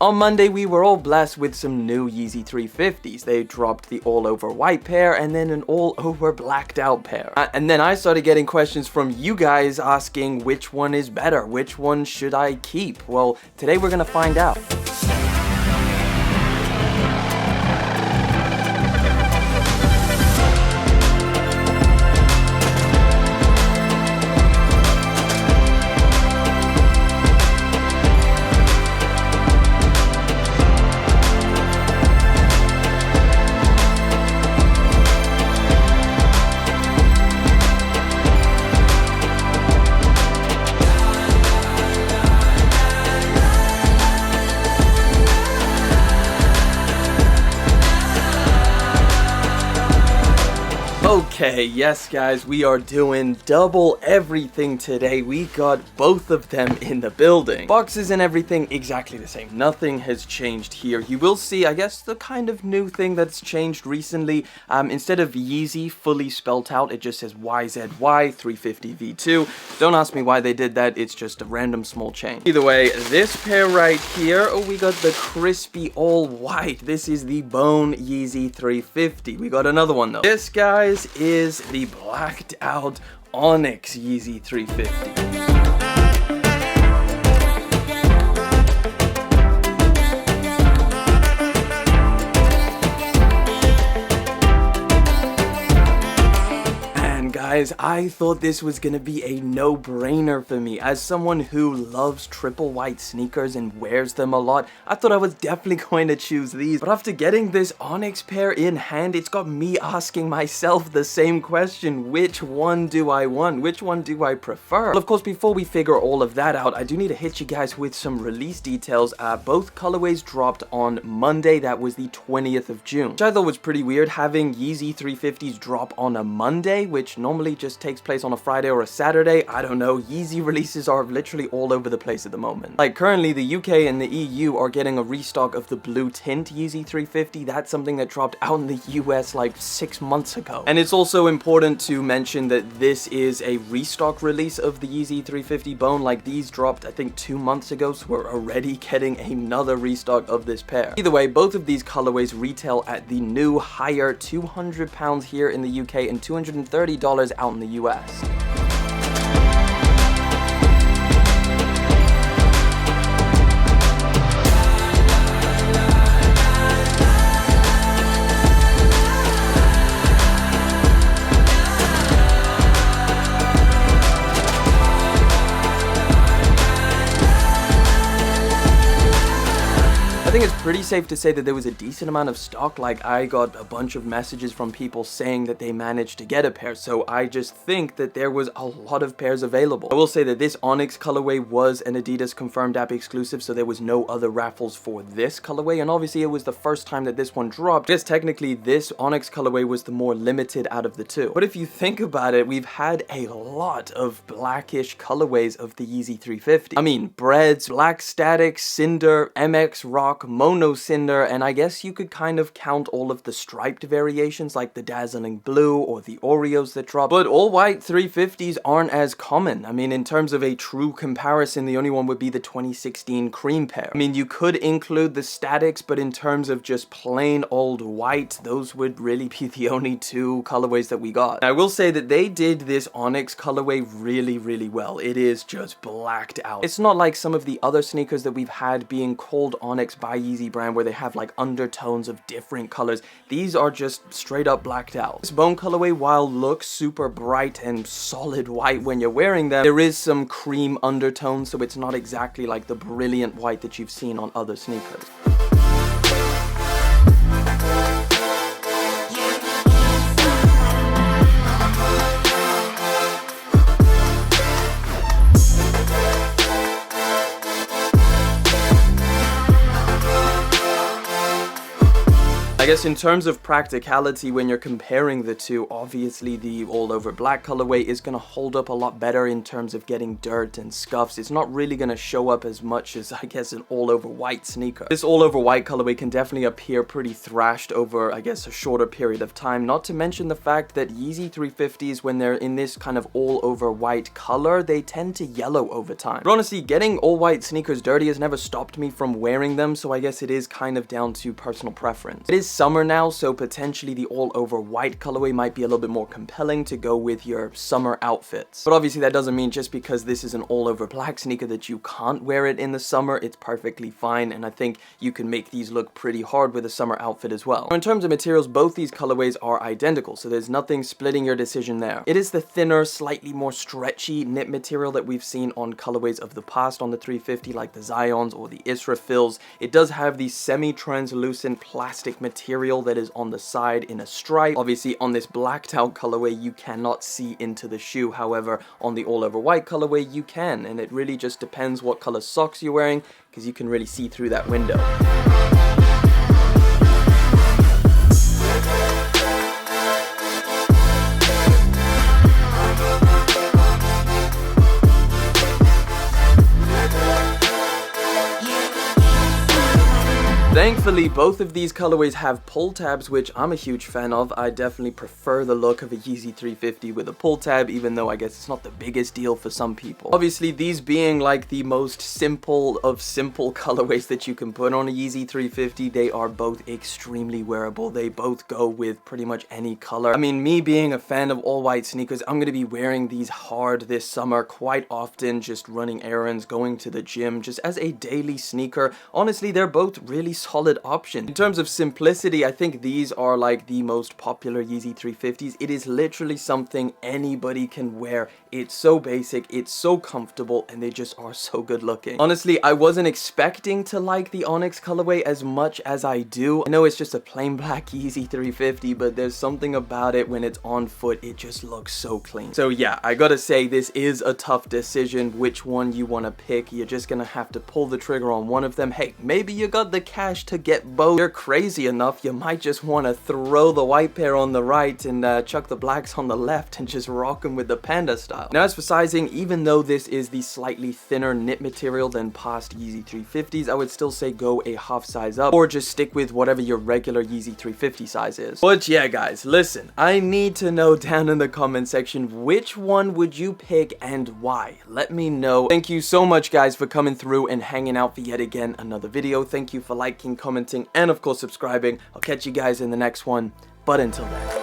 On Monday, we were all blessed with some new Yeezy 350s. They dropped the all-over white pair and then an all-over blacked out pair. And then I started getting questions from you guys asking which one is better, which one should I keep? Well, today we're gonna find out. Okay, yes guys, we are doing double everything today. We got both of them in the building. Boxes and everything exactly the same. Nothing has changed here. You will see, I guess, the kind of new thing that's changed recently. Instead of Yeezy fully spelt out, it just says YZY 350 V2. Don't ask me why they did that. It's just a random small change. Either way, this pair right here, we got the crispy all white. This is the Bone Yeezy 350. We got another one though. This, guys, is the blacked out Onyx Yeezy 350. Guys, I thought this was gonna be a no-brainer for me. As someone who loves triple white sneakers and wears them a lot, I thought I was definitely going to choose these. But after getting this Onyx pair in hand, it's got me asking myself the same question. Which one do I want? Which one do I prefer? Well, of course, before we figure all of that out, I do need to hit you guys with some release details. Both colorways dropped on Monday. That was the 20th of June, which I thought was pretty weird, having Yeezy 350s drop on a Monday, which normally just takes place on a Friday or a Saturday. I don't know. Yeezy releases are literally all over the place at the moment. Like currently the UK and the EU are getting a restock of the blue tint Yeezy 350. That's something that dropped out in the US like 6 months ago. And it's also important to mention that this is a restock release of the Yeezy 350 Bone. Like these dropped I think 2 months ago, so we're already getting another restock of this pair. Either way, both of these colorways retail at the new higher £200 here in the UK and $230 out in the US. I think it's pretty safe to say that there was a decent amount of stock. Like I got a bunch of messages from people saying that they managed to get a pair, so I just think that there was a lot of pairs available. I will say that this Onyx colorway was an Adidas confirmed app exclusive, so there was no other raffles for this colorway, and obviously it was the first time that this one dropped. I guess technically this Onyx colorway was the more limited out of the two. But if you think about it, we've had a lot of blackish colorways of the Yeezy 350. I mean, Breads, Black Static, Cinder, MX Rock, Mono Cinder, and I guess you could kind of count all of the striped variations like the Dazzling Blue or the Oreos that drop. But all white 350s aren't as common. I mean, in terms of a true comparison, the only one would be the 2016 cream pair. I mean, you could include the Statics, but in terms of just plain old white, those would really be the only two colorways that we got. I will say that they did this Onyx colorway really, really well. It is just blacked out. It's not like some of the other sneakers that we've had being called Onyx by Yeezy brand where they have like undertones of different colors. These are just straight up blacked out. This Bone colorway, while looks super bright and solid white when you're wearing them, there is some cream undertones, so it's not exactly like the brilliant white that you've seen on other sneakers. I guess in terms of practicality, when you're comparing the two, obviously the all over black colorway is going to hold up a lot better in terms of getting dirt and scuffs. It's not really going to show up as much as, I guess, an all over white sneaker. This all over white colorway can definitely appear pretty thrashed over, I guess, a shorter period of time. Not to mention the fact that Yeezy 350s, when they're in this kind of all over white color, they tend to yellow over time. But honestly, getting all white sneakers dirty has never stopped me from wearing them, so I guess it is kind of down to personal preference. It is summer now, so potentially the all over white colorway might be a little bit more compelling to go with your summer outfits. But obviously that doesn't mean just because this is an all over black sneaker that you can't wear it in the summer. It's perfectly fine, and I think you can make these look pretty hard with a summer outfit as well. In terms of materials, both these colorways are identical, so there's nothing splitting your decision there. It is the thinner, slightly more stretchy knit material that we've seen on colorways of the past on the 350, like the Zions or the Isra fills. It does have the semi-translucent plastic material that is on the side in a stripe. Obviously on this blacked out colorway you cannot see into the shoe, however on the all over white colorway you can, and it really just depends what color socks you're wearing, because you can really see through that window. Thankfully, both of these colorways have pull tabs, which I'm a huge fan of. I definitely prefer the look of a Yeezy 350 with a pull tab, even though I guess it's not the biggest deal for some people. Obviously, these being like the most simple of simple colorways that you can put on a Yeezy 350, they are both extremely wearable. They both go with pretty much any color. I mean, me being a fan of all white sneakers, I'm going to be wearing these hard this summer quite often, just running errands, going to the gym, just as a daily sneaker. Honestly, they're both really solid option. In terms of simplicity, I think these are like the most popular Yeezy 350s. It is literally something anybody can wear. It's so basic, it's so comfortable, and they just are so good looking. Honestly, I wasn't expecting to like the Onyx colorway as much as I do. I know it's just a plain black Yeezy 350, but there's something about it when it's on foot, it just looks so clean. So yeah, I gotta say this is a tough decision which one you want to pick. You're just gonna have to pull the trigger on one of them. Hey, maybe you got the cash to get both. If you're crazy enough, you might just want to throw the white pair on the right and chuck the blacks on the left and just rock them with the panda style. Now as for sizing, even though this is the slightly thinner knit material than past Yeezy 350s, I would still say go a half size up or just stick with whatever your regular Yeezy 350 size is. But yeah guys, listen, I need to know down in the comment section which one would you pick and why. Let me know. Thank you so much guys for coming through and hanging out for yet again another video. Thank you for liking, commenting, and of course subscribing. I'll catch you guys in the next one, but until then.